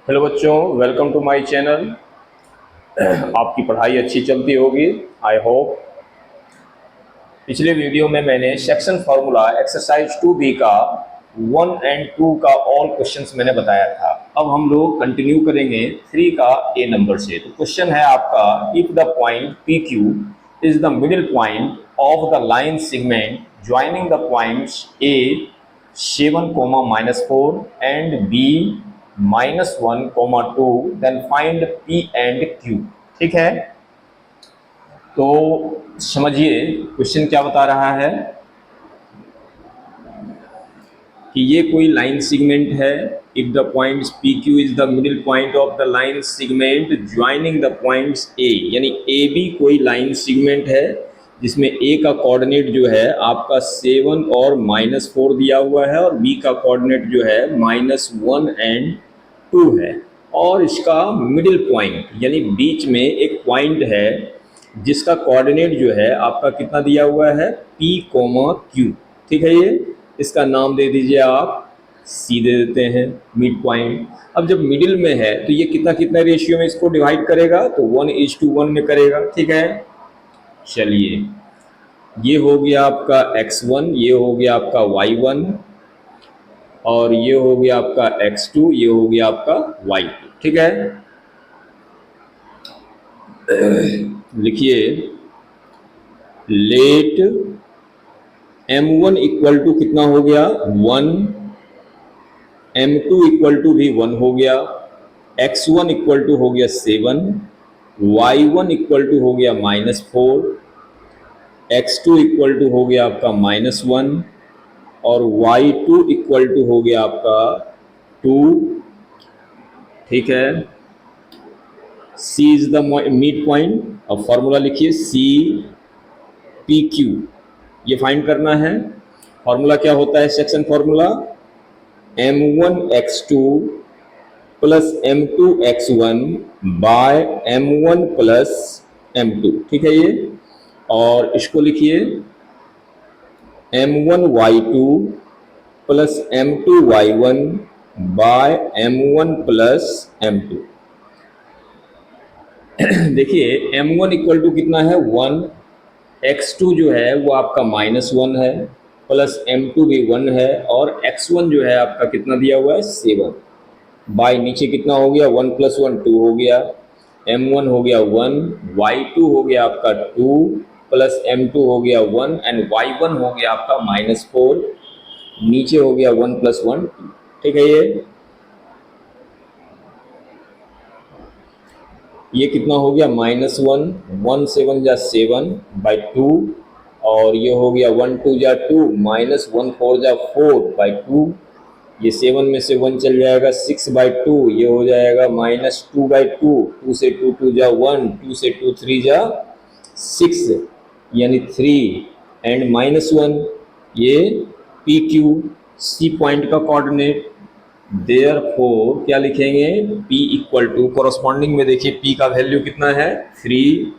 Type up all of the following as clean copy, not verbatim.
Hello बच्चों, welcome to my channel. आपकी पढ़ाई अच्छी चलती होगी, आई होप। पिछले वीडियो में मैंने सेक्शन फार्मूला एक्सरसाइज 2B का 1 एंड 2 का ऑल क्वेश्चंस मैंने बताया था। अब हम लोग कंटिन्यू करेंगे 3 का ए नंबर से। तो क्वेश्चन है आपका, if the point P Q is the middle point of the line segment joining the points A 7, -4 and B -1, 2, then find P and Q. ठीक है, तो समझिए क्वेश्चन क्या बता रहा है कि ये कोई लाइन सेगमेंट है। If the points P Q is the middle point of the line segment joining the points ए, यानी ए बी कोई लाइन सेगमेंट है जिसमें ए का कोऑर्डिनेट जो है आपका 7 और -4 दिया हुआ है, और बी का कोऑर्डिनेट जो है -1 एंड 2 है, और इसका मिडिल पॉइंट यानी बीच में एक पॉइंट है जिसका कोऑर्डिनेट जो है आपका कितना दिया हुआ है, P, Q। ठीक है, ये इसका नाम दे दीजिए आप, C दे देते हैं, मिड पॉइंट। अब जब मिडिल में है तो ये कितना कितना रेशियो में इसको डिवाइड करेगा, तो 1:1 में करेगा। ठीक है, चलिए, ये हो गया आपका x1, ये हो गया आपका y1, और ये हो गया आपका x2, ये हो गया आपका y2। ठीक है, लिखिए, लेट m1 इक्वल टू कितना हो गया, 1, m2 इक्वल टू भी 1 हो गया, x1 इक्वल टू हो गया 7, y1 इक्वल टू हो गया -4, x2 इक्वल टू हो गया आपका -1, और y2 इक्वल टू हो गया आपका 2। ठीक है, C is the mid point. अब फॉर्मूला लिखिए, C P Q, ये फाइंड करना है। फॉर्मूला क्या होता है, section formula m1x2 plus m2x1 by m1 plus m2। ठीक है, ये, और इसको लिखिए m1y2 plus m2y1 by m1 plus m2। देखिए, m1 इक्वल टू कितना है, 1, x2 जो है वो आपका -1 है, प्लस m2 भी 1 है, और x1 जो है आपका कितना दिया हुआ है, 7, बाय नीचे कितना हो गया, 1 + 1 2 हो गया, m1 हो गया 1, y2 हो गया आपका 2, प्लस m2 हो गया 1, एंड y1 हो गया आपका -4, नीचे हो गया 1 + 1 2। ठीक है, ये कितना हो गया, -1, 1 7 जा 7 बाई 2, और ये हो गया 1 2 जा 2, -1 4 जा 4 बाई 2, ये 7 में से 1 चल जाएगा, 6 बाई 2, ये हो जाएगा -2 बाई 2, 2 से 2 2 जा 1, 2 से 2 3 जा 6, यानी 3 एंड -1, ये पी क्यू सी पॉइंट का कोऑर्डिनेट। देयरफॉर क्या लिखेंगे, P इक्वल टू, कोरस्पॉन्डिंग में देखिए P का वैल्यू कितना है, 3,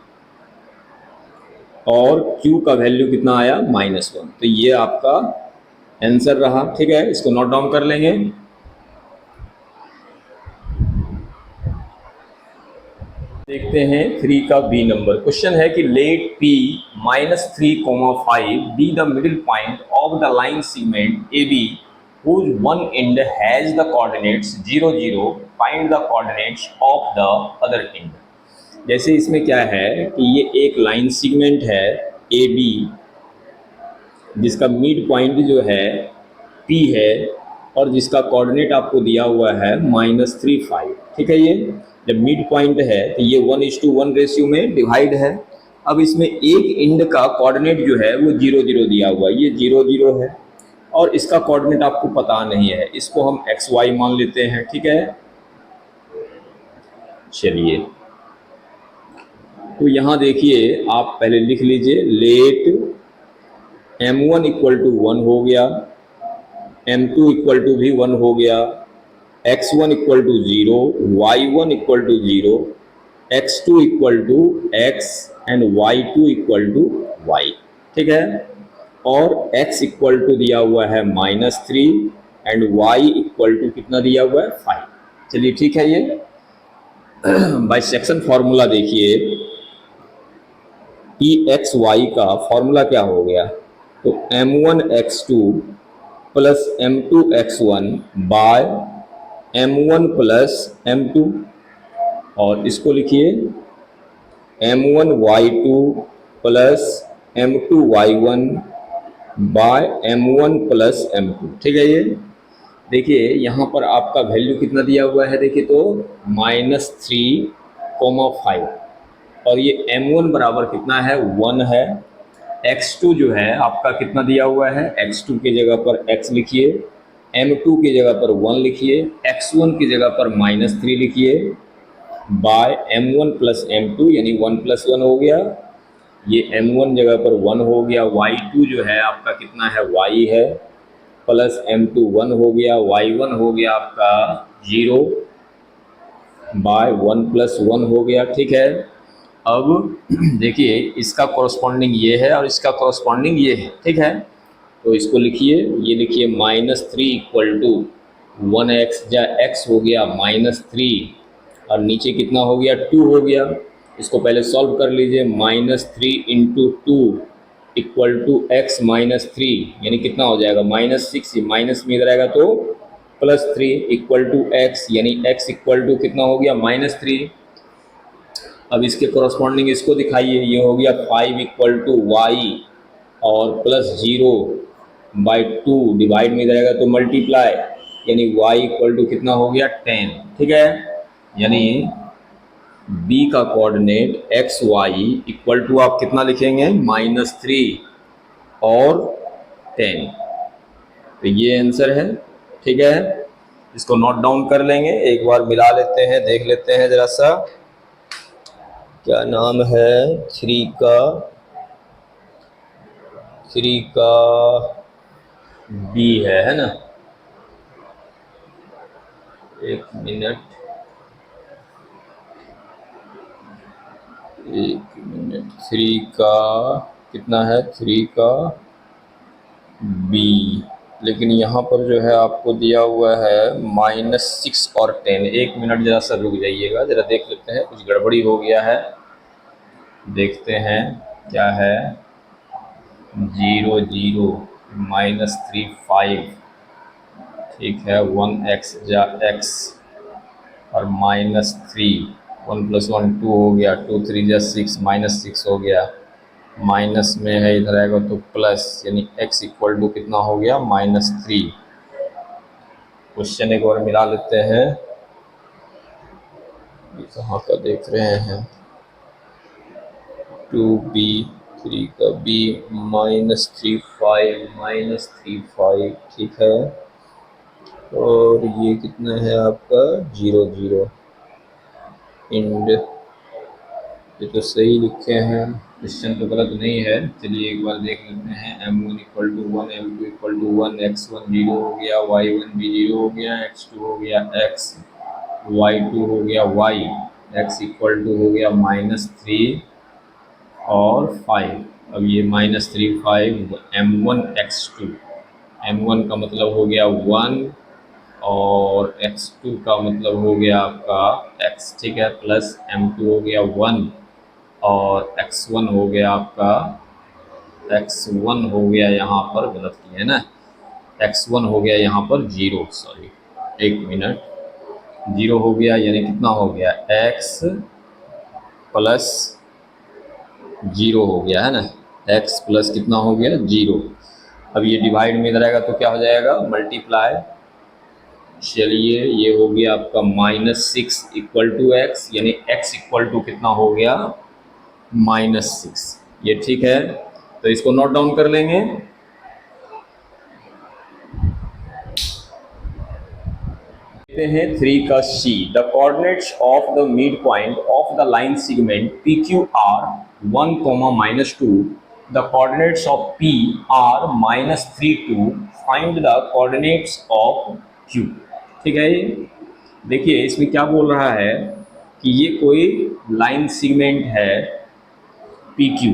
और Q का वैल्यू कितना आया, -1। तो ये आपका आंसर रहा। ठीक है, इसको नोट डाउन कर लेंगे। देखते हैं 3 का बी नंबर। क्वेश्चन है कि let P -3, 5 B the middle point of the line segment AB whose one end has the coordinates 0 0, find the coordinates of the other end। जैसे इसमें क्या है कि ये एक लाइन सेगमेंट है AB जिसका मिड पॉइंट जो है P है, और जिसका कोऑर्डिनेट आपको दिया हुआ है -3 5। ठीक है, ये जब मिड पॉइंट है तो ये 1:1 रेशियो में डिवाइड है। अब इसमें एक एंड का कोऑर्डिनेट जो है वो 0 0 दिया हुआ है, ये 0 0 है, और इसका कोऑर्डिनेट आपको पता नहीं है, इसको हम XY मान लेते हैं। ठीक है, चलिए, तो यहाँ देखिए, आप पहले लिख लीजिए, लेट m1 इक्वल टू 1 हो गया, m2 इक्वल टू भी 1 हो गया, x1 equal to 0, y1 equal to 0, x2 equal to x, and y2 equal to y। ठीक है, और x इक्वल टू दिया हुआ है -3, एंड y इक्वल टू कितना दिया हुआ है, 5। चलिए ठीक है। ये बाइसेक्शन फॉर्मूला देखिए, ई एक्स वाई का फॉर्मूला क्या हो गया, तो m1x2 plus m2x1 by m1 plus m2, और इसको लिखिए m1y2 plus m2y1 by m1 plus m2। ठीक है। ये देखिए यहाँ पर आपका वैल्यू कितना दिया हुआ है, देखिए तो -3,5, और ये m1 बराबर कितना है, 1 है। x2 जो है आपका कितना दिया हुआ है, x2 की जगह पर x लिखिए, m2 की जगह पर 1 लिखिए, x1 की जगह पर -3 लिखिए, बाय m1 प्लस m2 यानी 1 प्लस 1 हो गया। ये m1 जगह पर 1 हो गया, y2 जो है आपका कितना है, y है, प्लस m2 1 हो गया, y1 हो गया आपका 0 बाय 1 प्लस 1 हो गया। ठीक है। अब देखिए इसका कॉरस्पॉन्डिंग ये है और इसका कॉरस्पॉन्डिंग ये है। ठीक है। तो इसको लिखिए, ये लिखिए -3 इक्वल टू 1x या x हो गया -3, और नीचे कितना हो गया, 2 हो गया। इसको पहले सॉल्व कर लीजिए, -3 इंटू 2 इक्वल टू x -3 यानी कितना हो जाएगा, -6, ये माइनस में इधर आएगा तो +3 इक्वल टू x यानी x इक्वल टू कितना हो गया, -3। अब इसके कॉरस्पॉन्डिंग इसको दिखाइए, ये हो गया 5 इक्वल टू वाई और +0/2 डिवाइड में जाएगा तो मल्टीप्लाई, यानी y इक्वल टू कितना हो गया, 10। ठीक है। यानी b का coordinate X Y equal to आप कितना लिखेंगे, -3 और 10। तो ये आंसर है। ठीक है। इसको नोट डाउन कर लेंगे, एक बार मिला लेते हैं, देख लेते हैं जरा सा क्या नाम है, 3 का बी है ना। एक मिनट 3 का कितना है, 3 का बी, लेकिन यहाँ पर जो है आपको दिया हुआ है -6 और 10। एक मिनट जरा सा रुक जाइएगा, जरा देख लेते हैं, कुछ गड़बड़ी हो गया है, देखते हैं क्या है। 0 0 -3 5, ठीक है, 1x या x और -3, 1 + 1 2 हो गया, 2 3 या 6, -6 हो गया, माइनस में है इधर आएगा तो प्लस, यानी x इक्वल टू कितना हो गया, -3। क्वेश्चन एक बार मिला लेते हैं, कहाँ का देख रहे हैं, 2b 3 का b -3 5 ठीक है, और ये कितना है आपका 0 0 इंड, ये तो सही लिखे हैं, क्वेश्चन तो गलत नहीं है। चलिए एक बार देख लेते हैं, m1 equal to 1, m2 equal to 1, x1 0 हो गया, y1 भी 0 हो गया, x2 हो गया x, y2 हो गया y, x इक्वल टू हो गया -3 और 5। अब ये -3 5 m1 x2, m1 का मतलब हो गया 1 और x2 का मतलब हो गया आपका x। ठीक है। प्लस m2 हो गया 1 और x1 हो गया आपका, x1 हो गया यहाँ पर, गलत किया है ना, x1 हो गया यहाँ पर 0, सॉरी एक मिनट, 0 हो गया, यानी कितना हो गया, x प्लस 0 हो गया है ना, x प्लस कितना हो गया, 0। अब ये डिवाइड में इधर आएगा तो क्या हो जाएगा, मल्टीप्लाई। चलिए ये हो गया आपका -6 इक्वल टू x, यानी x इक्वल टू कितना हो गया, -6। ये ठीक है। तो इसको नोट डाउन कर लेंगे। देखते हैं 3 का C, the coordinates of the mid point of the line segment PQ are 1, -2, the coordinates of P are -3 2, find the coordinates of Q। ठीक है। देखिए इसमें क्या बोल रहा है कि ये कोई लाइन सेगमेंट है PQ,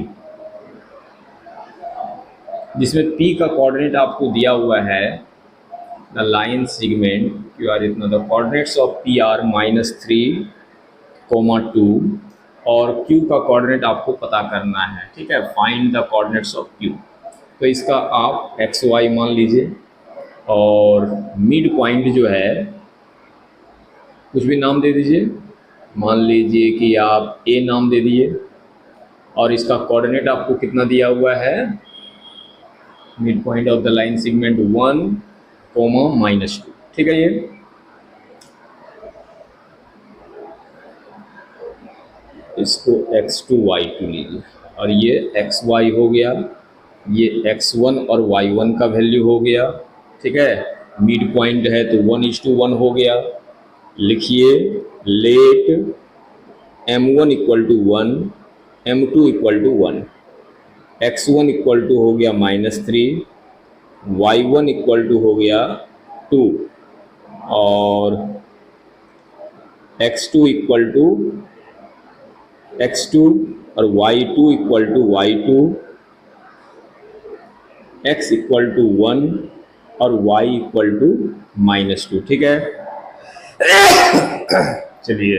जिसमें P का कोऑर्डिनेट आपको दिया हुआ है, the line segment Q R इतना, the coordinates of P are -3, 2 और क्यू का कोऑर्डिनेट आपको पता करना है, ठीक है, find the coordinates of Q. तो इसका आप एक्स वाई मान लीजिए और मिड पॉइंट जो है कुछ भी नाम दे दीजिए, मान लीजिए कि आप ए नाम दे दिए और इसका कोऑर्डिनेट आपको कितना दिया हुआ है, mid point of the line segment 1, -2, ठीक है। ये इसको x2 y2 लीजिए और ये xy हो गया, ये x1 और y1 का वैल्यू हो गया, ठीक है। मिड पॉइंट है तो 1:1 हो गया। लिखिए लेट m1 = 1, m2 = 1, x1 = हो गया -3, y1 = हो गया 2 और x2 = x2 और y2 = y2, x = 1 और y = -2, ठीक है। चलिए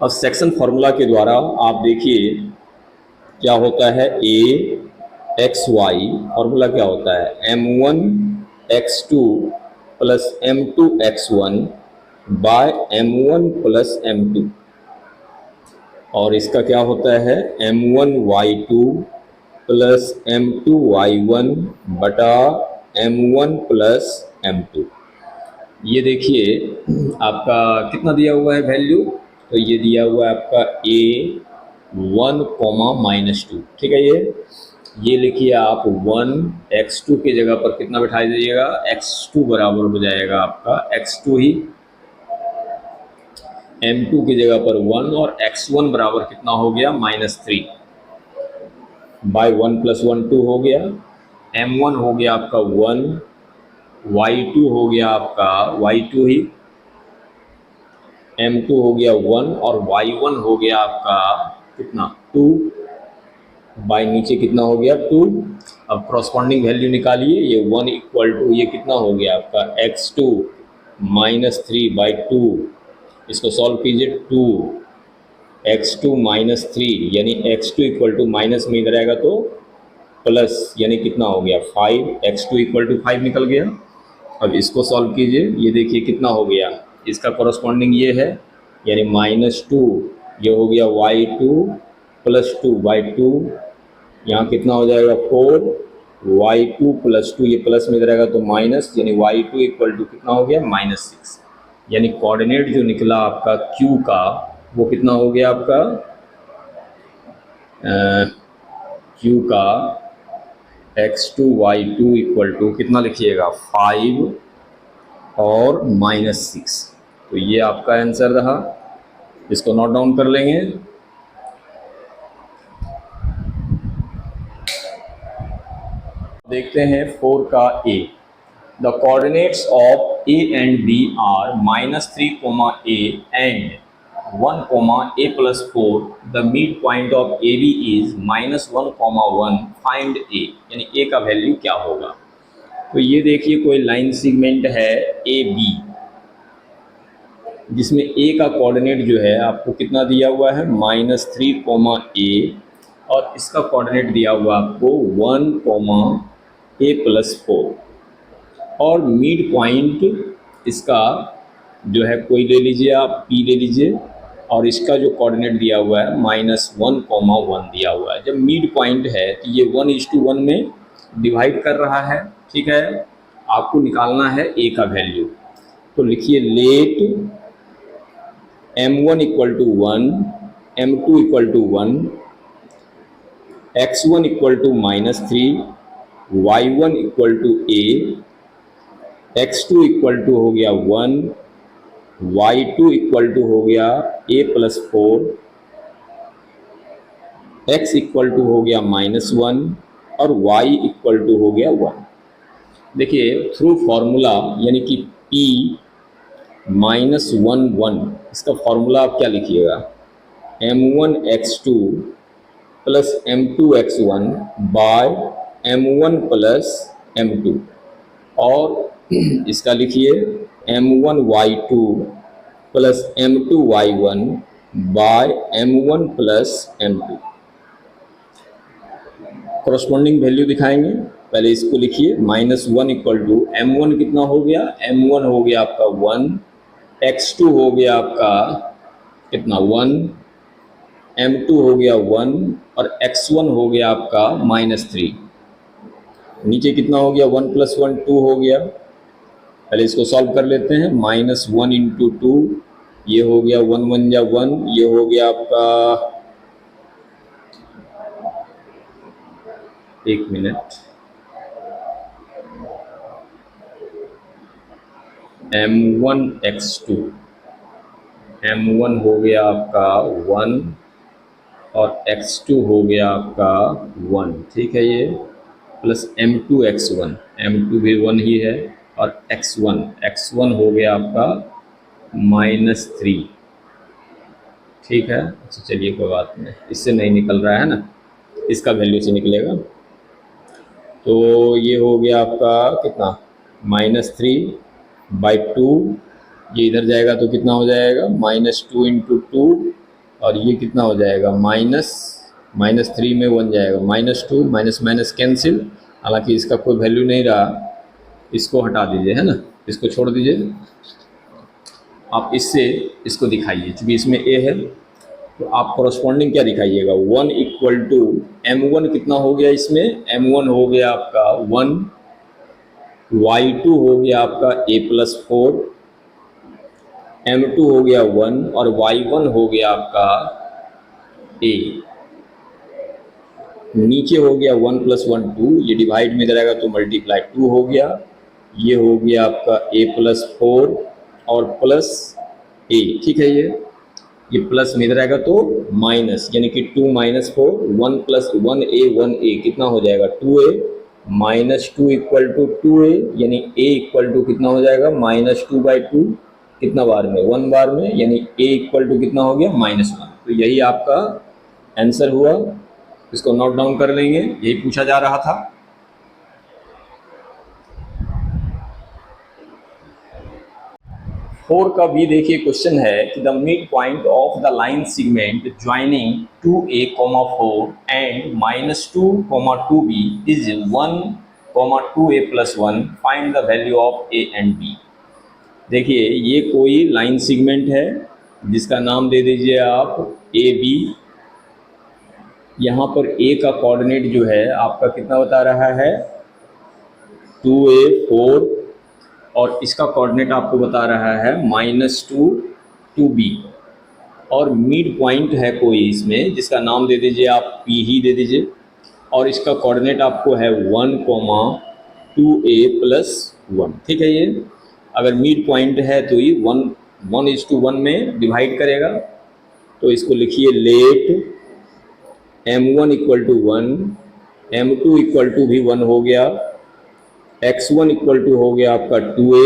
अब सेक्शन फार्मूला के द्वारा आप देखिए क्या होता है, a एक्स वाई फॉर्मूला क्या होता है, m1x2 + m2x1 by m1 + m2 और इसका क्या होता है, m1y2 + m2y1 बटा m1 + m2। ये देखिए आपका कितना दिया हुआ है वैल्यू, तो ये दिया हुआ है आपका a1, -2, ठीक है। ये लिखिए आप 1 x2 की जगह पर कितना बिठा दीजिएगा, x2 बराबर हो जाएगा आपका x2 ही, m2 की जगह पर 1 और x1 बराबर कितना हो गया, -3 बाय 1 + 1 2 हो गया, m1 हो गया आपका 1, y2 हो गया आपका y2 ही, m2 हो गया 1 और y1 हो गया आपका कितना 2 बाय नीचे कितना हो गया 2। अब क्रॉसपॉन्डिंग वैल्यू निकालिए, ये 1 = ये कितना हो गया आपका x2 -3/2, इसको सॉल्व कीजिए 2 x2 -3 यानी x2 = माइनस में इधर आएगा तो प्लस, यानी कितना हो गया 5, x2 = 5 निकल गया। अब इसको सॉल्व कीजिए, ये देखिए कितना हो गया, इसका कॉरस्पॉन्डिंग ये है यानी -2, ये हो गया y2 + 2/2, यहाँ कितना हो जाएगा 4, y2 + 2 ये प्लस में रहेगा तो माइनस, यानी y2 = कितना हो गया -6, यानी कोऑर्डिनेट जो निकला आपका q का वो कितना हो गया आपका q का x2 y2 = कितना लिखिएगा 5 और -6, तो ये आपका आंसर रहा। इसको नोट डाउन कर लेंगे। देखते हैं 4 का a, the coordinates of a and b are -3, a and 1, a + 4, the mid point of A B is -1, 1, find a, यानी a का वैल्यू क्या होगा। तो ये देखिए कोई लाइन सेगमेंट है ए बी, जिसमें a का कोऑर्डिनेट जो है आपको कितना दिया हुआ है -3, a और इसका कोऑर्डिनेट दिया हुआ आपको 1, a + 4 और मिड पॉइंट इसका जो है कोई ले लीजिए आप p ले लीजिए और इसका जो कोऑर्डिनेट दिया हुआ है -1, 1 दिया हुआ है। जब मिड पॉइंट है तो ये 1:1 में डिवाइड कर रहा है, ठीक है। आपको निकालना है a का वैल्यू, तो लिखिए late m1 = 1, m2 = 1, x1 = -3, y1 = a, x2 = हो गया 1, y2 = हो गया a + 4, x = हो गया -1 और y = हो गया 1। देखिए थ्रू फॉर्मूला यानी कि p -1, 1, इसका फॉर्मूला आप क्या लिखिएगा, m1x2 + m2x1 by m1 + m2 और इसका लिखिए m1y2 plus m2y1 by m1 plus m2। Corresponding value दिखाएंगे। पहले इसको लिखिए, -1 इक्वल टू m1 कितना हो गया, m1 हो गया आपका 1, x2 हो गया आपका कितना 1, m2 हो गया 1 और x1 हो गया आपका -3। नीचे कितना हो गया, 1 + 1 2 हो गया। पहले इसको सॉल्व कर लेते हैं। -1 × 2, ये हो गया 1 × 1 = 1, ये हो गया आपका, एक मिनट, m1 x2, m1 हो गया आपका 1 और x2 हो गया आपका 1, ठीक है ये, प्लस m2 x1, m2 भी 1 ही है, और x1 हो गया आपका -3, ठीक है। अच्छा चलिए कोई बात नहीं, इससे नहीं निकल रहा है ना, इसका वैल्यू से निकलेगा। तो ये हो गया आपका कितना, -3/2, ये इधर जाएगा तो कितना हो जाएगा, -2 × 2, और ये कितना हो जाएगा, -3 में 1 जाएगा, -2 माइनस कैंसिल। हालांकि इसका कोई वैल्यू नहीं रहा, इसको हटा दीजिए, है ना, इसको छोड़ दीजिए। आप इससे इसको दिखाइए, चूँकि इसमें a है तो आप कॉरस्पॉन्डिंग क्या दिखाइएगा, 1 इक्वल टू m1 कितना हो गया, इसमें m1 हो गया आपका 1, y2 हो गया आपका a+4, m2 हो गया 1 और y1 हो गया आपका a। नीचे हो गया 1 + 1 2, ये डिवाइड में रहेगा तो मल्टीप्लाई 2 हो गया, ये हो गया आपका a+4 और प्लस a, ठीक है। ये प्लस में इधर आएगा तो माइनस, यानी कि 2 - 4, 1 + 1a कितना हो जाएगा, 2a, -2 = 2a, यानी a इक्वल टू कितना हो जाएगा, -2/2, कितना बार में, 1 बार में, यानी a इक्वल टू कितना हो गया, -1। तो यही आपका आंसर हुआ। इसको नोट डाउन कर लेंगे, यही पूछा जा रहा था। फोर का भी देखिए क्वेश्चन है कि the mid point of the line segment joining 2a, 4 and -2, 2b is 1, 2a + 1, find the value of a and b। देखिए ये कोई लाइन सेगमेंट है जिसका नाम दे दीजिए आप ए बी। यहाँ पर a का कोऑर्डिनेट जो है आपका कितना बता रहा है, 2a, 4, और इसका कोऑर्डिनेट आपको बता रहा है -2, 2b, और मिड पॉइंट है कोई इसमें जिसका नाम दे दीजिए आप p ही दे दीजिए, और इसका कोऑर्डिनेट आपको है 1, 2a + 1, ठीक है। ये अगर मिड पॉइंट है तो ये 1:1 में डिवाइड करेगा। तो इसको लिखिए, लेट m1 = 1, m2 = भी 1 हो गया, x1 = हो गया आपका 2a,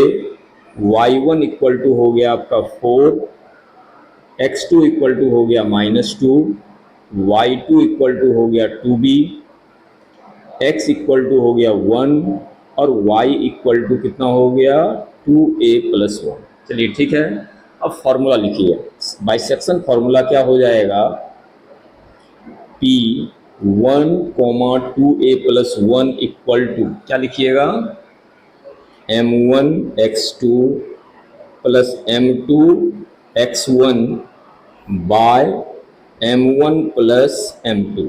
y1 = हो गया आपका 4, x2 = हो गया -2, y2 = हो गया 2b, x = हो गया 1 और y = कितना हो गया, 2a + 1। चलिए ठीक है। अब फॉर्मूला लिखिए, बाइसेक्शन फॉर्मूला क्या हो जाएगा, P1, 2a + 1 = क्या लिखिएगा, m1 x2 + m2 x1 bye m1 + m2,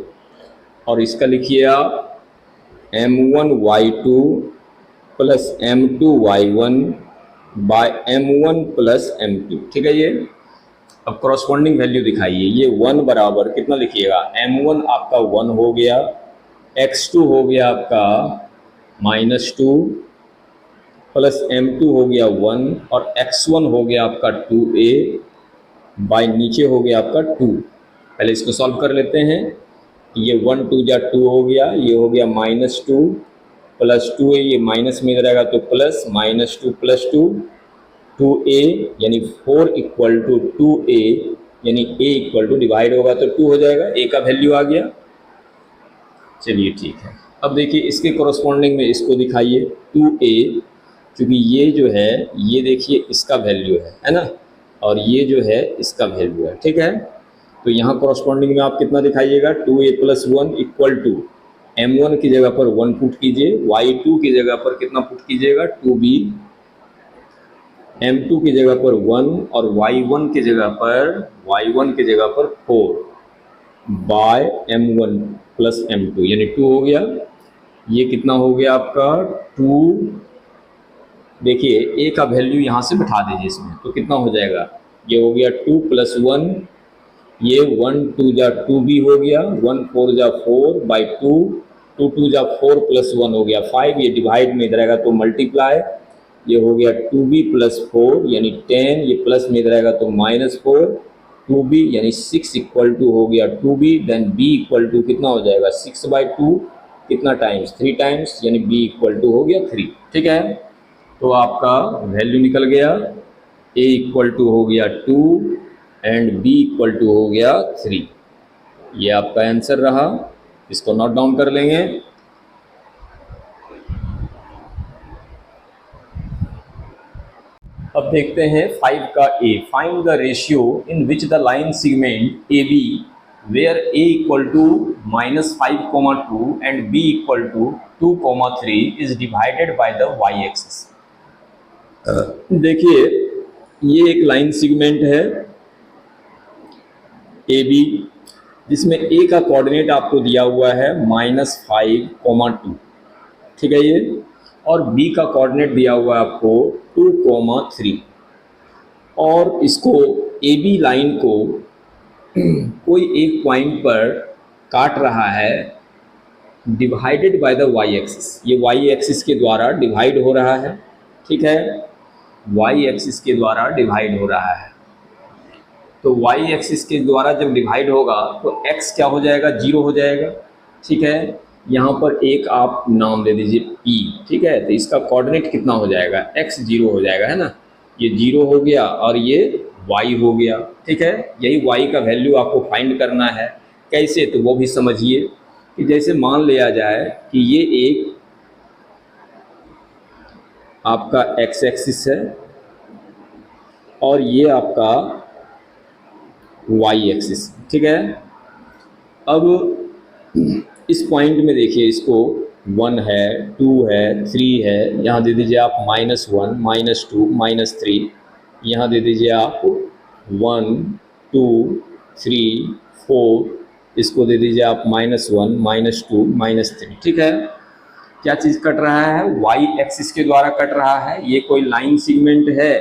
और इसका लिखिए आप m1 y2 + m2 y1 bye m1 + m2, ठीक है। ये अब कॉरस्पॉन्डिंग वैल्यू दिखाइए, ये 1 बराबर कितना लिखिएगा, m1 आपका 1 हो गया, x2 हो गया आपका -2 प्लस m2 हो गया 1 और x1 हो गया आपका 2a बाय नीचे हो गया आपका 2। पहले इसको सॉल्व कर लेते हैं। ये 1 2 जा 2 हो गया, ये हो गया -2 प्लस 2a, ये माइनस में रहेगा तो प्लस, -2 + 2 2a, यानी 4 = 2a, यानी a = डिवाइड होगा तो 2 हो जाएगा, a का वैल्यू आ गया। चलिए ठीक है। अब देखिए इसके कॉरस्पॉन्डिंग में इसको दिखाइए, 2a क्योंकि ये जो है, ये देखिए इसका वैल्यू है ना, और ये जो है इसका वैल्यू है, ठीक है। तो यहाँ कॉरस्पॉन्डिंग में आप कितना दिखाइएगा, 2a + 1 इक्वल टू m1 की जगह पर 1 पुट कीजिए, y2 की जगह पर कितना पुट कीजिएगा, 2b, m2 की जगह पर 1 और y1 की जगह पर 4 बाय m1 प्लस m2 यानी 2 हो गया। ये कितना हो गया आपका 2, देखिए a का वैल्यू यहाँ से बिठा दीजिए इसमें, तो कितना हो जाएगा, ये हो गया 2 + 1, ये 1 2 जा 2b हो गया, 1 4 जा 4 बाई 2, 2 2 जा 4 + 1 हो गया 5, ये डिवाइड में इधर आएगा तो मल्टीप्लाई, ये हो गया 2b + 4 यानी 10, ये प्लस में इधर आएगा तो -4, 2b यानी 6 इक्वल टू हो गया 2b, then b equal to कितना हो जाएगा 6/2, कितना टाइम्स 3 टाइम्स, यानी b इक्वल टू हो गया 3, ठीक है। तो आपका वैल्यू निकल गया, a इक्वल टू हो गया 2 एंड b इक्वल टू हो गया 3। ये आपका आंसर रहा, इसको नोट डाउन कर लेंगे। अब देखते हैं 5 का a, find the ratio in which the line segment A B where a equal to -5,2 and b equal to 2,3 is divided by the y axis. देखिए ये एक लाइन सेगमेंट है ए बी, जिसमें a का कोऑर्डिनेट आपको दिया हुआ है -5,2, ठीक है ये, और b का कोऑर्डिनेट दिया हुआ है आपको 2,3, और इसको ए बी लाइन को कोई एक पॉइंट पर काट रहा है divided by the Y axis, ये वाई एक्सिस के द्वारा डिवाइड हो रहा है, ठीक है, वाई एक्सिस के द्वारा डिवाइड हो रहा है। तो वाई एक्सिस के द्वारा जब डिवाइड होगा तो x क्या हो जाएगा, 0 हो जाएगा, ठीक है। यहाँ पर एक आप नाम दे दीजिए p, ठीक है, तो इसका कोऑर्डिनेट कितना हो जाएगा, x 0 हो जाएगा, है ना, ये 0 हो गया और ये y हो गया, ठीक है। यही y का वैल्यू आपको फाइंड करना है, कैसे, तो वो भी समझिए कि जैसे मान लिया जाए कि ये एक आपका x एक्सिस है और ये आपका y एक्सिस, ठीक है। अब इस पॉइंट में देखिए, इसको 1 है, 2 है, 3 है, यहाँ दे दीजिए आप -1 -2 -3, यहाँ दे दीजिए आप 1 2 3 4, इसको दे दीजिए आप -1 -2 -3, ठीक है। क्या चीज़ कट रहा है, वाई एक्सिस के द्वारा कट रहा है। ये कोई लाइन सेगमेंट है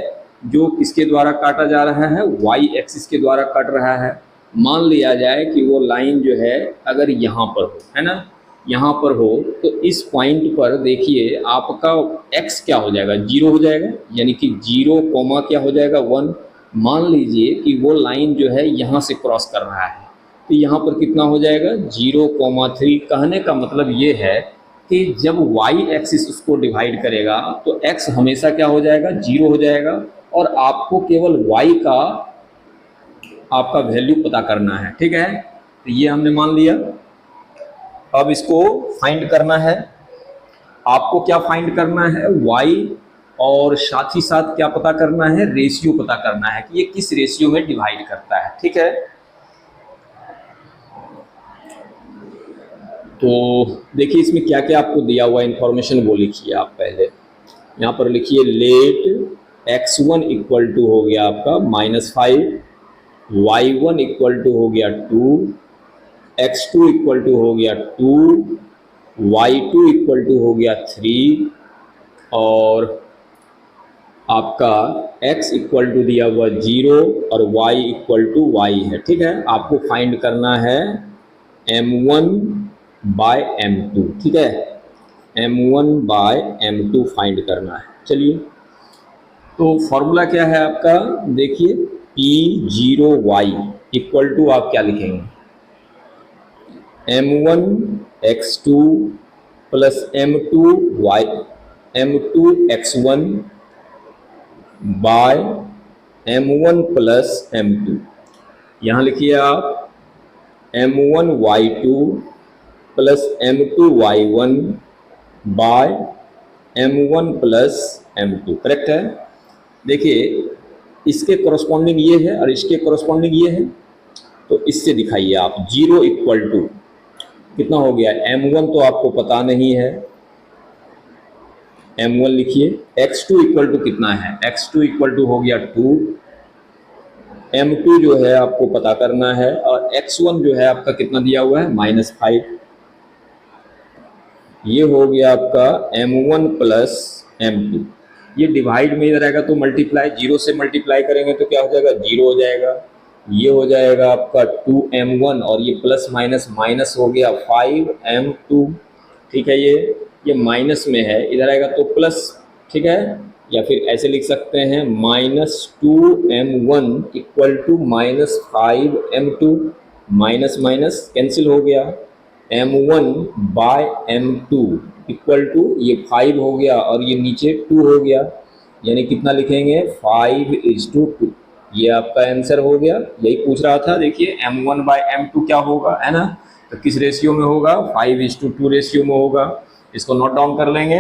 जो किसके द्वारा काटा जा रहा है, वाई एक्सिस के द्वारा कट रहा है। मान लिया जाए कि वो लाइन जो है अगर यहाँ पर हो, है ना, यहाँ पर हो, तो इस पॉइंट पर देखिए आपका x क्या हो जाएगा, 0 हो जाएगा, यानी कि 0 कोमा क्या हो जाएगा 1। मान लीजिए कि वो लाइन जो है यहाँ से क्रॉस कर रहा है, तो यहाँ पर कितना हो जाएगा 0,3। कहने का मतलब ये है कि जब y एक्सिस उसको डिवाइड करेगा तो x हमेशा क्या हो जाएगा, 0 हो जाएगा, और आपको केवल y का आपका वैल्यू पता करना है, ठीक है। तो ये हमने मान लिया। अब इसको फाइंड करना है, आपको क्या फाइंड करना है, y, और साथ ही साथ क्या पता करना है, रेशियो पता करना है कि ये किस रेशियो में डिवाइड करता है, ठीक है। तो देखिए इसमें क्या क्या आपको दिया हुआ इंफॉर्मेशन वो लिखिए आप पहले। यहाँ पर लिखिए लेट x1 इक्वल टू हो गया आपका -5, y1 इक्वल टू हो गया 2, x2 इक्वल टू हो गया 2, y2 इक्वल टू हो गया 3, और आपका x इक्वल टू दिया हुआ 0 और y इक्वल टू y है, ठीक है। आपको फाइंड करना है m1 बाय m2, ठीक है, m1 बाय m2 फाइंड करना है। चलिए, तो फॉर्मूला क्या है आपका, देखिए P0y इक्वल टू आप क्या लिखेंगे, m1 x2 plus m2 x1 bye m1 plus m2। यहाँ लिखिए आप m1 y2 plus m2 y1 bye m1 plus m2, correct है। देखिए इसके कॉरस्पॉन्डिंग ये है और इसके कॉरस्पॉन्डिंग ये है, तो इससे दिखाइए आप। 0 इक्वल टू कितना हो गया, m1 तो आपको पता नहीं है, m1 लिखिए। x2 इक्वल टू कितना है, x2 इक्वल टू हो गया 2, m2 जो है आपको पता करना है, और x1 जो है आपका कितना दिया हुआ है, -5। ये हो गया आपका m1 प्लस m2। ये डिवाइड में इधर आएगा तो मल्टीप्लाई, 0 से मल्टीप्लाई करेंगे तो क्या हो जाएगा, 0 हो जाएगा। ये हो जाएगा आपका 2m1 और ये प्लस माइनस माइनस हो गया 5m2, ठीक है। ये माइनस में है, इधर आएगा तो प्लस, ठीक है। या फिर ऐसे लिख सकते हैं -2m1 equal to -5m2, minus minus cancel हो गया, m1 bye m2 equal to ये 5 हो गया और ये नीचे 2 हो गया, यानी कितना लिखेंगे, 5:2। ये आपका आंसर हो गया। यही पूछ रहा था। देखिए m1 बाय m2 क्या होगा, है ना, तो किस रेशियो में होगा, 5:2 रेशियो में होगा। इसको नोट डाउन कर लेंगे।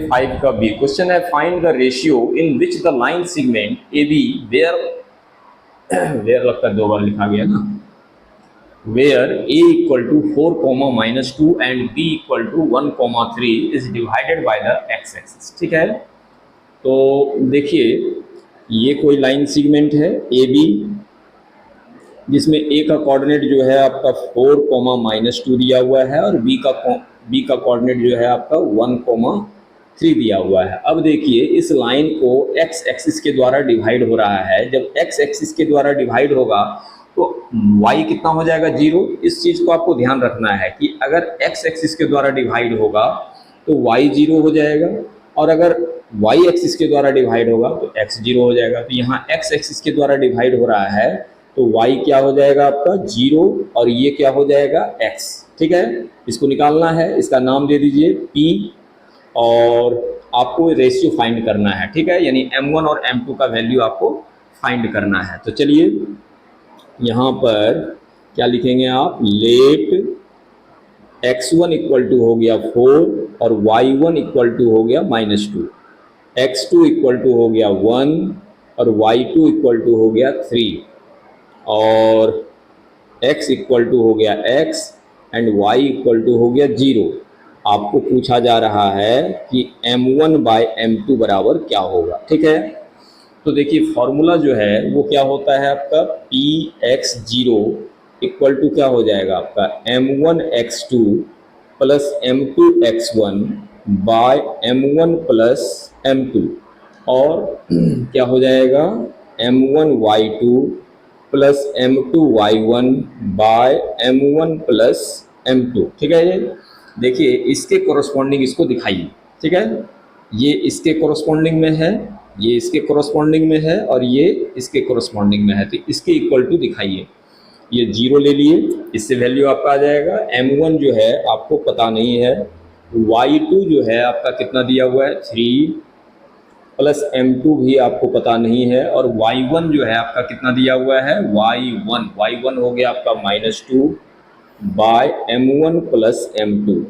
5 का बी क्वेश्चन है, find the ratio in which the line segment A B where लगता है 2 बार लिखा गया ना, where a equal to 4, -2 and b equal to 1, 3 is divided by the x axis, ठीक है। तो देखिए ये कोई लाइन सेगमेंट है ए बी, जिसमें a का कोऑर्डिनेट जो है आपका 4, -2 दिया हुआ है और b का कोऑर्डिनेट जो है आपका 1, 3 दिया हुआ है। अब देखिए इस लाइन को x एक्सिस के द्वारा डिवाइड हो रहा है। जब x एक्सिस के द्वारा डिवाइड होगा तो y कितना हो जाएगा, 0। इस चीज़ को आपको ध्यान रखना है कि अगर x एक्सिस के द्वारा डिवाइड होगा तो y 0 हो जाएगा, और अगर y एक्सिस के द्वारा डिवाइड होगा तो x 0 हो जाएगा। तो यहाँ x एक्सिस के द्वारा डिवाइड हो रहा है तो y क्या हो जाएगा आपका, 0, और ये क्या हो जाएगा, x, ठीक है। इसको निकालना है, इसका नाम दे दीजिए p, और आपको रेशियो फाइंड करना है, ठीक है। यानी m1 और m2 का वैल्यू आपको फाइंड करना है। तो चलिए यहाँ पर क्या लिखेंगे आप, लेट x1 इक्वल टू हो गया 4 और y1 इक्वल टू हो गया -2, x2 इक्वल टू हो गया 1 और y2 इक्वल टू हो गया 3, और x इक्वल टू हो गया x and y equal to हो गया 0। आपको पूछा जा रहा है कि m1 बाय m2 बराबर क्या होगा, ठीक है। तो देखिए फॉर्मूला जो है वो क्या होता है आपका, px0 इक्वल टू क्या हो जाएगा आपका, m1x2 plus m2x1 by m1 plus m2, और क्या हो जाएगा, m1y2 plus m2y1 by m1 plus m2, ठीक है। ये देखिए इसके कोरस्पॉन्डिंग इसको दिखाइए, ठीक है। ये इसके कोरस्पॉन्डिंग में है, ये इसके कोरस्पॉन्डिंग में है, और ये इसके कोरस्पॉन्डिंग में है, तो इसके इक्वल टू दिखाइए। ये 0 ले लिए, इससे वैल्यू आपका आ जाएगा। m1 जो है आपको पता नहीं है, y2 जो है आपका कितना दिया हुआ है, 3, प्लस m2 भी आपको पता नहीं है, और y1 जो है आपका कितना दिया हुआ है, y1 हो गया आपका -2 बाय m1 प्लस m2।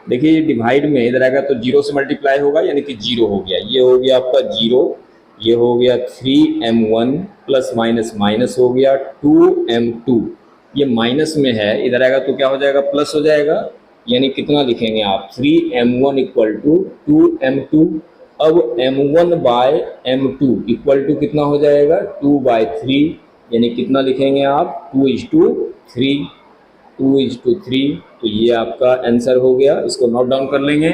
देखिए ये डिवाइड में इधर आएगा तो 0 से मल्टीप्लाई होगा, यानी कि 0 हो गया। ये हो गया आपका 0, ये हो गया 3m1 प्लस माइनस माइनस हो गया 2m2, ये माइनस में है, इधर आएगा तो क्या हो जाएगा, प्लस हो जाएगा। यानी कितना लिखेंगे आप, 3m1 इक्वल टू 2m2। अब m1 bye m2 equal to कितना हो जाएगा, 2/3, यानी कितना लिखेंगे आप, 2:3, 2:3। तो ये आपका आंसर हो गया। इसको नोट डाउन कर लेंगे।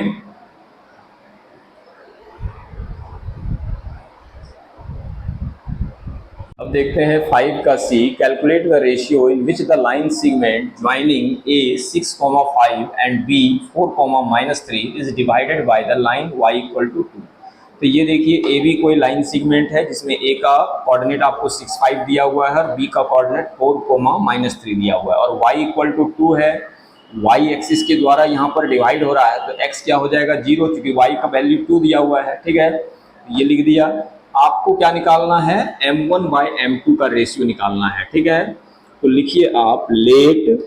अब देखते हैं 5 का C, calculate the ratio in which the line segment joining A 6,5 and B 4,-3 is divided by the line y equal to 2। तो ये देखिए ए बी कोई लाइन सेगमेंट है जिसमें ए का कोऑर्डिनेट आपको 6, 5 दिया हुआ है और बी का कोऑर्डिनेट 4,-3 दिया हुआ है, और y इक्वल टू 2 है। y एक्सिस के द्वारा यहाँ पर डिवाइड हो रहा है तो x क्या हो जाएगा, 0, क्योंकि y का वैल्यू 2 दिया हुआ है, ठीक है। ये लिख दिया। आपको क्या निकालना है, m1 बाय m2 का रेशियो निकालना है, ठीक है। तो लिखिए आप, लेट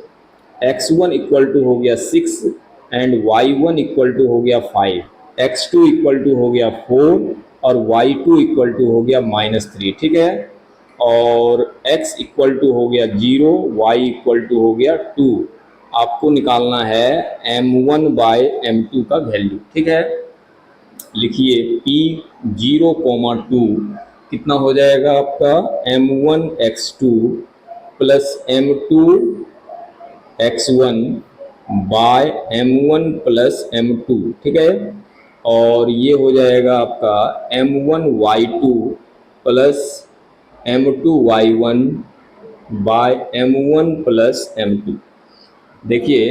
x1 इक्वल टू हो गया 6 एंड y1 इक्वल टू हो गया 5, x2 इक्वल टू हो गया 4 और y2 इक्वल टू हो गया -3, ठीक है। और x इक्वल टू हो गया 0, y इक्वल टू हो गया 2। आपको निकालना है m1 बाय m2 का वैल्यू, ठीक है। लिखिए p 0,2 कितना हो जाएगा आपका m1 x2 plus m2 x1 bye m1 plus m2, ठीक है। और ये हो जाएगा आपका m1 y2 plus m2 y1 bye m1 plus m2। देखिए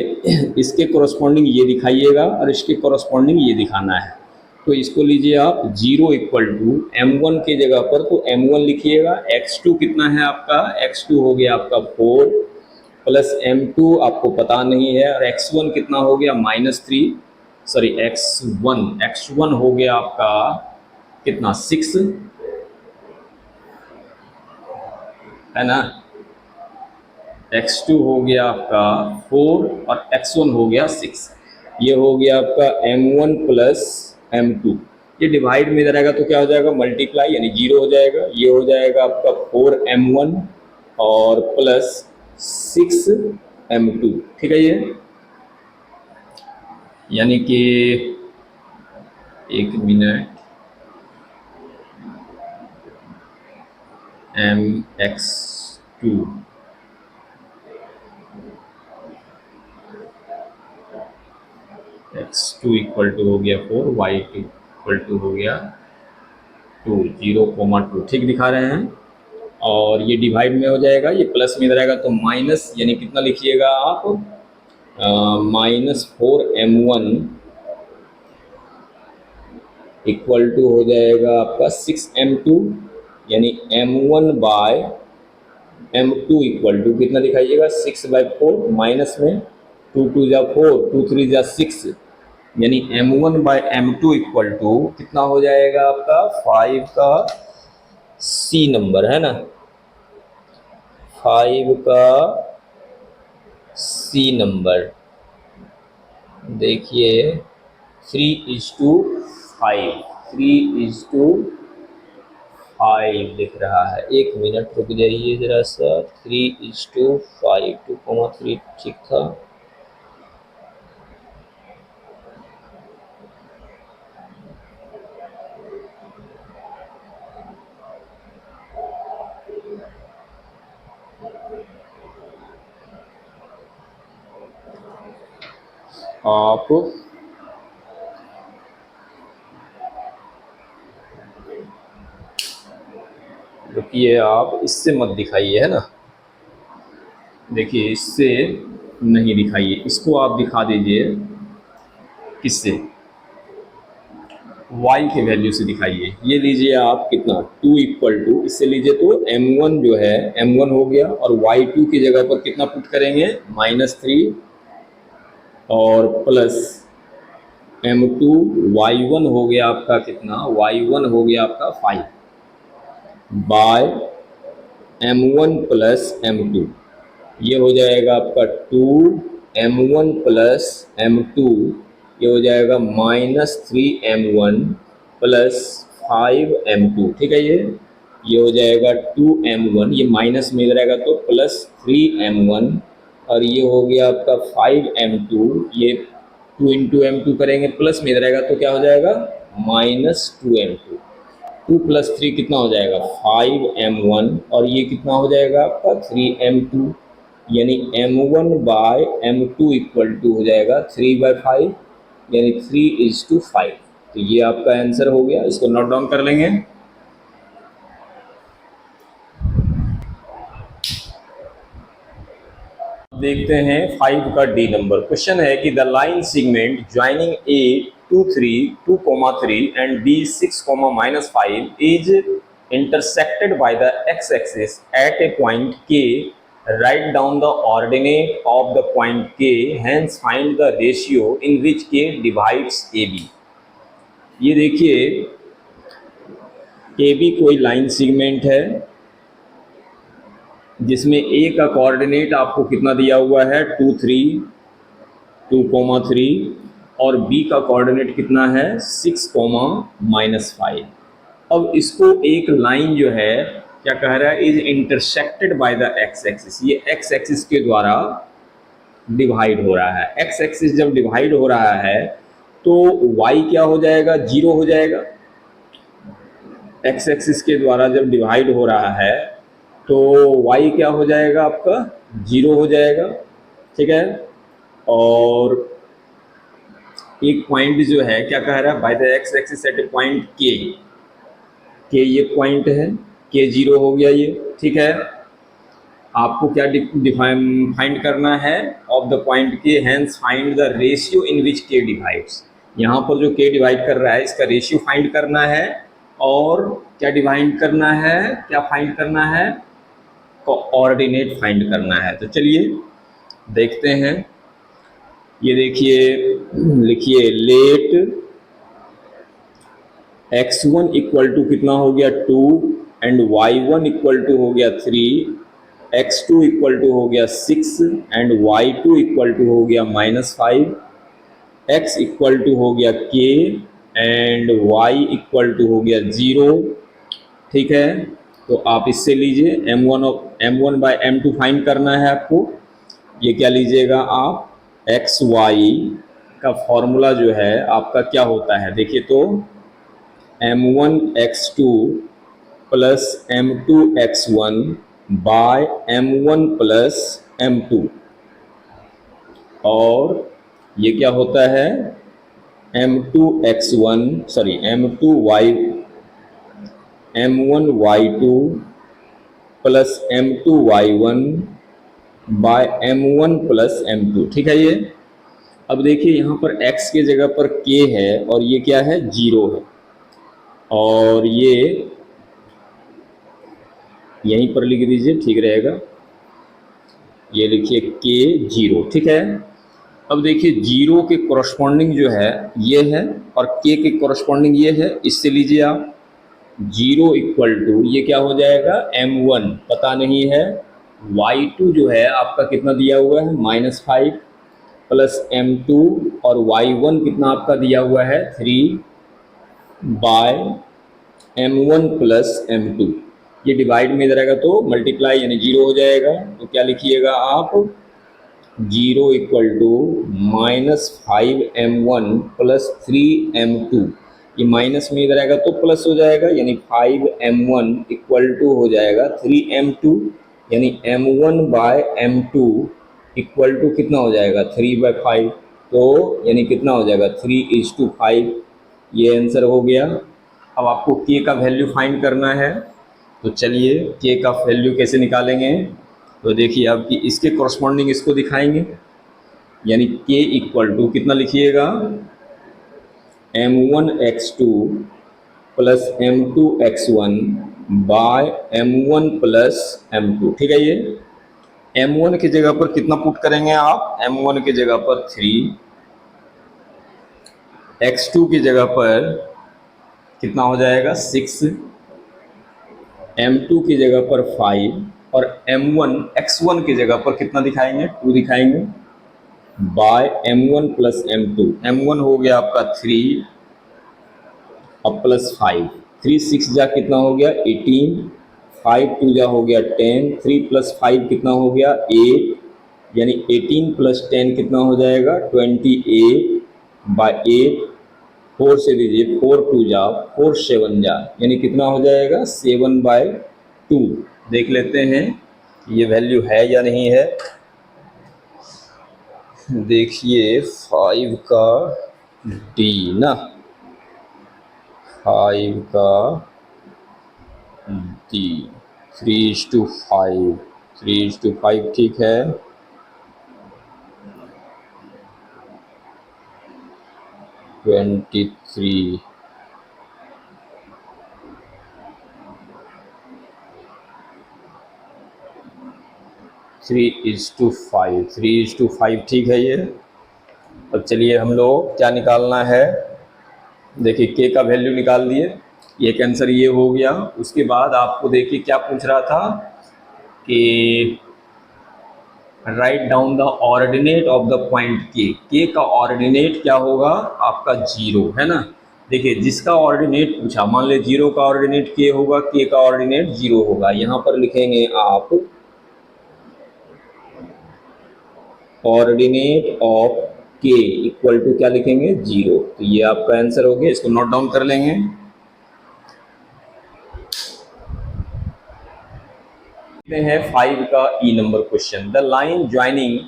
इसके कॉरस्पॉन्डिंग ये दिखाइएगा और इसके कॉरस्पॉन्डिंग ये दिखाना है। तो इसको लीजिए आप 0 इक्वल टू m1 के जगह पर तो m1 लिखिएगा, x2 कितना है आपका, x2 हो गया आपका 4 प्लस m2 आपको पता नहीं है, और x1 कितना हो गया -3, सॉरी x1 हो गया आपका कितना 6 है ना, x2 हो गया आपका 4 और x1 हो गया 6। ये हो गया आपका m1 प्लस m2। ये डिवाइड में रहेगा तो क्या हो जाएगा, मल्टीप्लाई यानी 0 हो जाएगा। ये हो जाएगा आपका 4m1 और प्लस 6m2, ठीक है। ये यानी कि 1 minute mx2 x2 equal to हो गया 4, y2 इक्वल टू हो गया 2, 0,2 ठीक दिखा रहे हैं। और ये डिवाइड में हो जाएगा, ये प्लस में रहेगा तो माइनस, यानी कितना लिखिएगा आप -4m1 इक्वल टू हो जाएगा आपका 6m2, यानी m1 bye m2 equal to कितना दिखाइएगा 6/4, माइनस में 2 2 जा 4, 2 3 जा 6, यानी m1 bye m2 equal to कितना हो जाएगा आपका 5 का सी नंबर है ना, 5 का सी नंबर। देखिए 3:5, 3:5 लिख रहा है। 1 मिनट रुक जाइए जरा सा, 3:5, 2,3 ठीक था। आप रुकिए, आप इससे मत दिखाइए है ना, देखिए इससे नहीं दिखाइए, इसको आप दिखा दीजिए किससे, y के वैल्यू से दिखाइए। ये लीजिए आप कितना 2 इक्वल टू, इससे लीजिए तो m1 जो है m1 हो गया और y2 की जगह पर कितना पुट करेंगे -3 और प्लस m2, y1 हो गया आपका कितना, y1 हो गया आपका 5 बाय m1 प्लस m2। ये हो जाएगा आपका 2m1 प्लस m2, ये हो जाएगा -3m1 प्लस 5m2, ठीक है। ये हो जाएगा 2m1, ये माइनस में रहेगा तो प्लस 3m1, और ये हो गया आपका 5m2, ये 2 इंटू m2 करेंगे प्लस में रहेगा तो क्या हो जाएगा -2m2। 2 प्लस 3 कितना हो जाएगा 5m1, और ये कितना हो जाएगा आपका 3m2, यानी m1 bye m2 equal to हो जाएगा 3/5, यानी 3:5। तो ये आपका आंसर हो गया, इसको नोट डाउन कर लेंगे। देखते हैं 5 का डी नंबर। क्वेश्चन है कि the line segment joining A 2,3 and B 6, -5 is intersected by the x-axis at a point K. Write down the ordinate of the point K. Hence find the ratio in which K divides AB. ये देखिए AB कोई line segment है जिसमें ए का coordinate आपको कितना दिया हुआ है 2, 3 और बी का कोऑर्डिनेट कितना है 6, -5। अब इसको एक लाइन जो है क्या कह रहा है, is intersected by the x axis, ये एक्स एक्सिस के द्वारा डिवाइड हो रहा है। एक्स एक्सिस जब डिवाइड हो रहा है तो वाई क्या हो जाएगा, 0 हो जाएगा। एक्स एक्सिस के द्वारा जब डिवाइड हो रहा है तो वाई क्या हो जाएगा आपका, 0 हो जाएगा, ठीक है। और एक पॉइंट जो है क्या कह रहा है, by the x axis at A point के ये पॉइंट है, के 0 हो गया ये, ठीक है। आपको क्या फाइंड करना है, of the point K, hence find the ratio in which K divides. यहाँ पर जो के डिवाइड कर रहा है इसका रेशियो फाइंड करना है, और क्या डिवाइड करना है, क्या फाइंड करना है, कोऑर्डिनेट फाइंड करना है। तो चलिए देखते हैं। ये देखिए, लिखिए लेट x1 इक्वल टू कितना हो गया 2 एंड y1 इक्वल टू हो गया 3, x2 इक्वल टू हो गया 6 एंड y2 इक्वल टू हो गया -5, x इक्वल टू हो गया k and y equal to हो गया 0, ठीक है। तो आप इससे लीजिए m1 बाय m2 फाइंड करना है आपको। ये क्या लीजिएगा आप, एक्स वाई का फॉर्मूला जो है आपका क्या होता है, देखिए तो m1x2 plus m2x1 by m1 plus m2, और ये क्या होता है m2x1 sorry m1y2 plus m2y1 by m1 plus m2, ठीक है ये। अब देखिए यहाँ पर x के जगह पर k है और ये क्या है 0 है, और ये यहीं पर लिख दीजिए, ठीक रहेगा। ये लिखिए k 0, ठीक है। अब देखिए 0 के कॉरस्पॉन्डिंग जो है ये है और k के कॉरस्पॉन्डिंग ये है, इससे लीजिए आप 0 इक्वल टू ये क्या हो जाएगा m1 पता नहीं है, y2 जो है आपका कितना दिया हुआ है -5 प्लस m2 और y1 कितना आपका दिया हुआ है 3 बाय m1 प्लस m2। ये डिवाइड में इधर आएगा तो मल्टीप्लाई यानी 0 हो जाएगा। तो क्या लिखिएगा आप 0 equal to -5m1 plus 3m2। ये माइनस में इधर आएगा तो प्लस हो जाएगा, यानी 5m1 इक्वल टू हो जाएगा 3m2, यानी m1 bye m2 equal to कितना हो जाएगा 3/5। तो यानी कितना हो जाएगा 3:5। ये आंसर हो गया। अब आपको k का वैल्यू फाइंड करना है, तो चलिए k का वैल्यू कैसे निकालेंगे। तो देखिए अब कि इसके कॉरस्पॉन्डिंग इसको दिखाएंगे, यानी k इक्वल टू कितना लिखिएगा m1x2 plus m2x1 by m1 plus m2, ठीक है। ये m1 की जगह पर कितना पुट करेंगे आप, m1 की जगह पर 3, x2 की जगह पर कितना हो जाएगा 6, m2 की जगह पर 5 और m1 x1 की जगह पर कितना दिखाएंगे 2 दिखाएंगे bye m1 plus m2। m1 हो गया आपका 3 और प्लस 5, 3 6 जा कितना हो गया 18, 5 2 जा हो गया 10, 3 प्लस 5 कितना हो गया 8, यानी 18 प्लस 10 कितना हो जाएगा 28 बाय 8। 4 से दीजिए 4 2 जा 4 7 जा, यानी कितना हो जाएगा 7/2। देख लेते हैं ये वैल्यू है या नहीं है। देखिए 5 का डी ना, 5 का डी 3:5, 3:5 ठीक है। ट्वेंटी 3:5 ठीक है ये। अब चलिए हम लोग क्या निकालना है, देखिए के का वैल्यू निकाल दिए, ये आंसर ये हो गया। उसके बाद आपको देखिए क्या पूछ रहा था, कि write down the ordinate of the point के का ऑर्डिनेट क्या होगा आपका 0 है ना। देखिए जिसका ऑर्डिनेट पूछा, मान ले 0 का ऑर्डिनेट के होगा, के का ऑर्डिनेट 0 होगा, यहाँ पर लिखेंगे आप ऑर्डिनेट ऑफ के इक्वल टू क्या लिखेंगे 0। तो ये आपका आंसर हो गया, इसको नोट डाउन कर लेंगे। हैं 5 का E number question. The line joining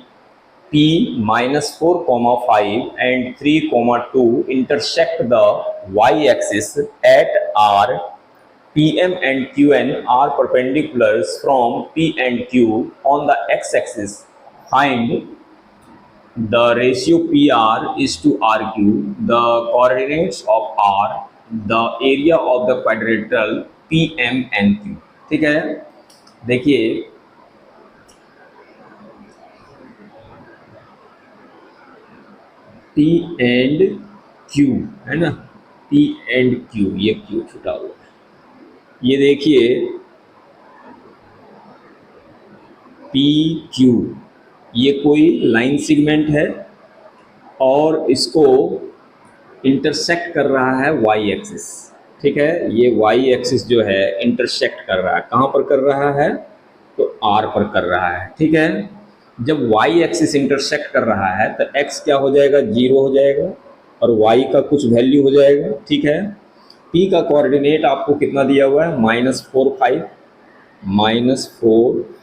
P -4, 5 and 3, 2 intersect the y-axis at R. PM and QN are perpendiculars from P and Q on the x-axis. Find the ratio PR is to RQ, the coordinates of R, the area of the quadrilateral PM and Q। ठीक है, देखिए P and Q है ना, P and Q, ये Q छुटा हुआ है। ये देखिए P Q ये कोई लाइन सेगमेंट है और इसको इंटरसेक्ट कर रहा है वाई एक्सिस। ठीक है, ये वाई एक्सिस जो है इंटरसेक्ट कर रहा है, कहाँ पर कर रहा है तो आर पर कर रहा है। ठीक है, जब वाई एक्सिस इंटरसेक्ट कर रहा है तो एक्स क्या हो जाएगा 0 हो जाएगा और वाई का कुछ वैल्यू हो जाएगा। ठीक है, पी का कोऑर्डिनेट आपको कितना दिया हुआ है -4,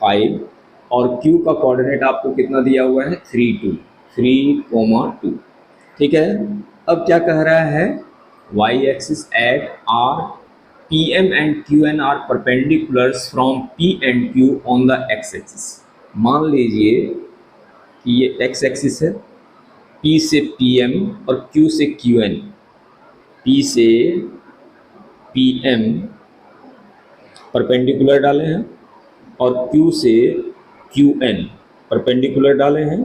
5 और क्यू का कोऑर्डिनेट आपको कितना दिया हुआ है 3, 2। ठीक है, अब क्या कह रहा है y axis at r, PM and QN are perpendiculars from P and Q on the x axis. मान लीजिए कि ये x एक्सिस है, P से PM और Q से QN, P से PM परपेंडिकुलर डाले हैं और Q से QN परपेंडिकुलर डाले हैं।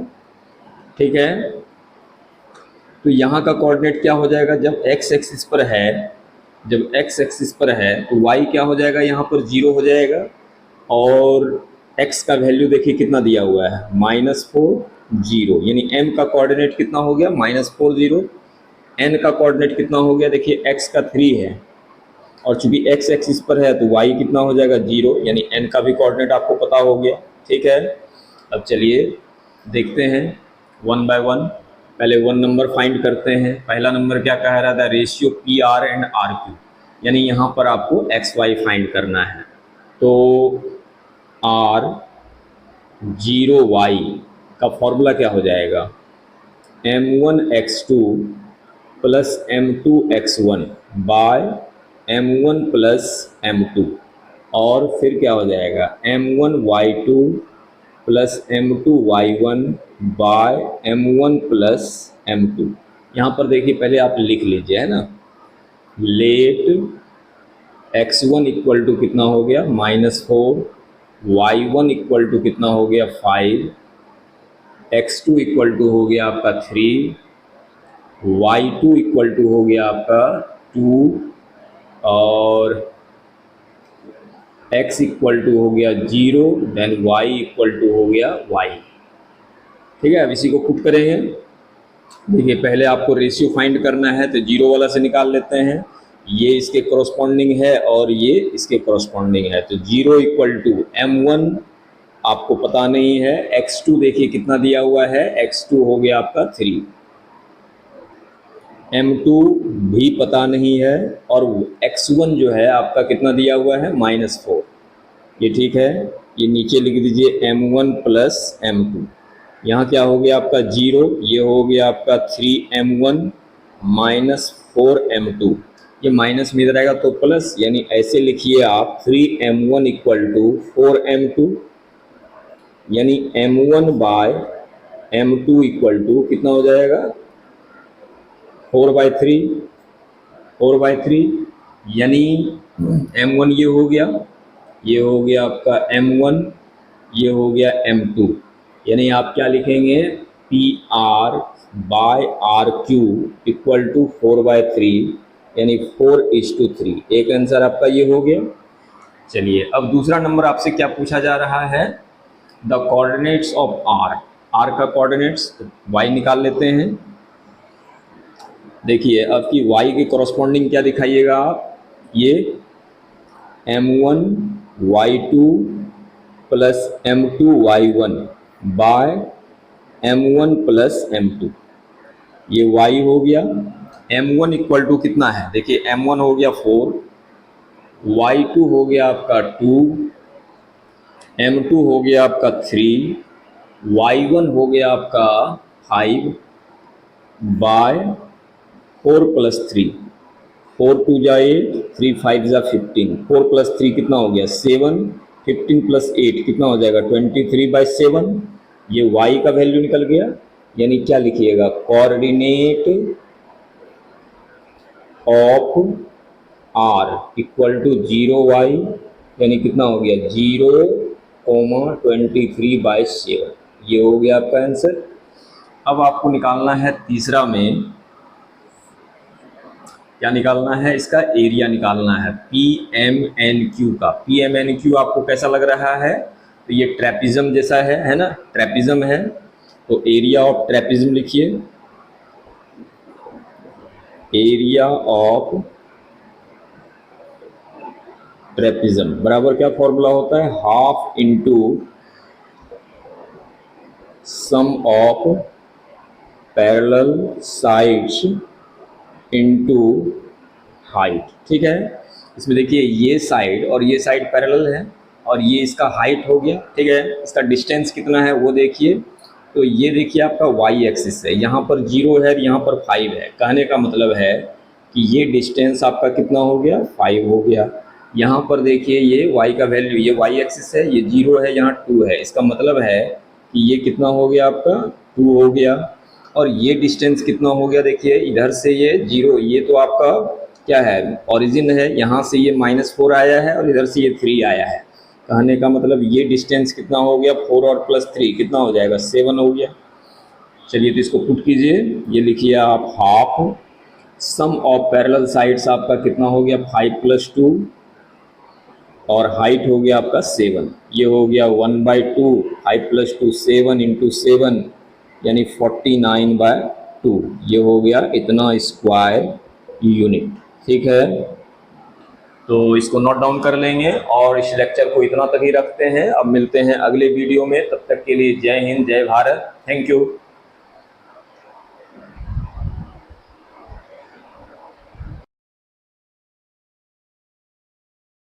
ठीक है, तो यहाँ का कोऑर्डिनेट क्या हो जाएगा जब x एक्सिस पर है, जब x एक्सिस पर है तो y क्या हो जाएगा यहाँ पर 0 हो जाएगा और x का वैल्यू देखिए कितना दिया हुआ है -4, 0, यानी m का कोऑर्डिनेट कितना हो गया -4, 0। n का कोऑर्डिनेट कितना हो गया देखिए x का 3 है और चूंकि x एक्सिस पर है तो y कितना हो जाएगा 0, यानी n का भी कोऑर्डिनेट आपको पता हो गया। ठीक है, अब चलिए देखते हैं वन बाय वन। पहले 1 नंबर फाइंड करते हैं। पहला नंबर क्या कह रहा था रेशियो PR एंड RQ, यानी यहाँ पर आपको XY फाइंड करना है। तो R 0Y का फॉर्मूला क्या हो जाएगा M1X2 plus M2X1 by M1 plus M2 और फिर क्या हो जाएगा M1Y2 plus M2Y1 by M1 plus M2। यहाँ पर देखिए पहले आप लिख लीजिए है ना, लेट X1 इक्वल टू कितना हो गया -4, Y1 इक्वल टू कितना हो गया 5, X2 इक्वल टू हो गया आपका 3, Y2 इक्वल टू हो गया आपका 2 और x इक्वल टू हो गया 0, देन y इक्वल टू हो गया y। ठीक है, अब इसी को पुट करेंगे। देखिए पहले आपको रेशियो फाइंड करना है तो 0 वाला से निकाल लेते हैं, ये इसके कॉरस्पॉन्डिंग है और ये इसके कॉरस्पॉन्डिंग है। तो 0 इक्वल टू M1 आपको पता नहीं है, x2 देखिए कितना दिया हुआ है, x2 हो गया आपका 3, M2 भी पता नहीं है और x1 जो है आपका कितना दिया हुआ है -4। ये ठीक है, ये नीचे लिख दीजिए M1 प्लस M2। यहाँ क्या हो गया आपका 0, ये हो गया आपका 3M1 -4M2, ये माइनस में इधर आएगा तो प्लस, यानी ऐसे लिखिए आप 3M1 इक्वल टू 4M2, यानी M1 bye M2 equal to कितना हो जाएगा 4/3, यानी M1 ये हो गया, ये हो गया आपका M1, ये हो गया M2, यानी आप क्या लिखेंगे PR by RQ equal to 4/3, यानी 4:3। एक आंसर आपका ये हो गया। चलिए अब दूसरा नंबर आपसे क्या पूछा जा रहा है, the coordinates of R, R का कोऑर्डिनेट्स वाई निकाल लेते हैं। देखिए आपकी वाई के कॉरस्पॉन्डिंग क्या दिखाइएगा आप, ये m1 y2 plus m2 y1 bye m1 plus m2, ये y हो गया। m1 इक्वल टू कितना है, देखिए m1 हो गया 4, y2 हो गया आपका 2, m2 हो गया आपका 3, y1 हो गया आपका 5 बाय 4 प्लस 3, 4 टू जा 8, 3 5 जा 15, 4 प्लस 3 कितना हो गया 7, 15 प्लस 8 कितना हो जाएगा 23/7, ये y का वैल्यू निकल गया। यानी क्या लिखिएगा, coordinate of r equal to 0y, यानी कितना हो गया 0,23/7, ये हो गया आपका आंसर। अब आपको निकालना है तीसरा में, क्या निकालना है, इसका एरिया निकालना है PMNQ का। PMNQ आपको कैसा लग रहा है, तो ये ट्रेपिज्म जैसा है ना, ट्रेपिज्म है, तो एरिया ऑफ ट्रेपिज्म लिखिए, एरिया ऑफ ट्रेपिज्म बराबर क्या फॉर्मूला होता है, half into sum of parallel sides into height. ठीक है, इसमें देखिए ये साइड और ये साइड पैरेलल है और ये इसका हाइट हो गया। ठीक है, इसका डिस्टेंस कितना है वो देखिए, तो ये देखिए आपका वाई एक्सिस है, यहाँ पर 0 है, यहाँ पर 5 है। कहने का मतलब है कि ये डिस्टेंस आपका कितना हो गया 5 हो गया। यहाँ पर देखिए ये y का वैल्यू, ये y एक्सिस है, ये 0 है, यहाँ 2 है, इसका मतलब है कि ये कितना हो गया आपका 2 हो गया। और ये डिस्टेंस कितना हो गया, देखिए इधर से ये 0, ये तो आपका क्या है ओरिजिन है, यहाँ से ये -4 आया है और इधर से ये 3 आया है। कहने का मतलब ये डिस्टेंस कितना हो गया 4 और प्लस 3 कितना हो जाएगा 7 हो गया। चलिए तो इसको पुट कीजिए, ये लिखिए आप half sum of parallel sides आपका कितना हो गया 5 + 2 और हाइट हो गया आपका 7, ये हो गया 1/2, 5 + 2 7 × 7 यानी 49/2, ये हो गया इतना स्क्वायर यूनिट। ठीक है, तो इसको नोट डाउन कर लेंगे और इस लेक्चर को इतना तक ही रखते हैं। अब मिलते हैं अगले वीडियो में, तब तक के लिए जय हिंद, जय भारत, थैंक यू।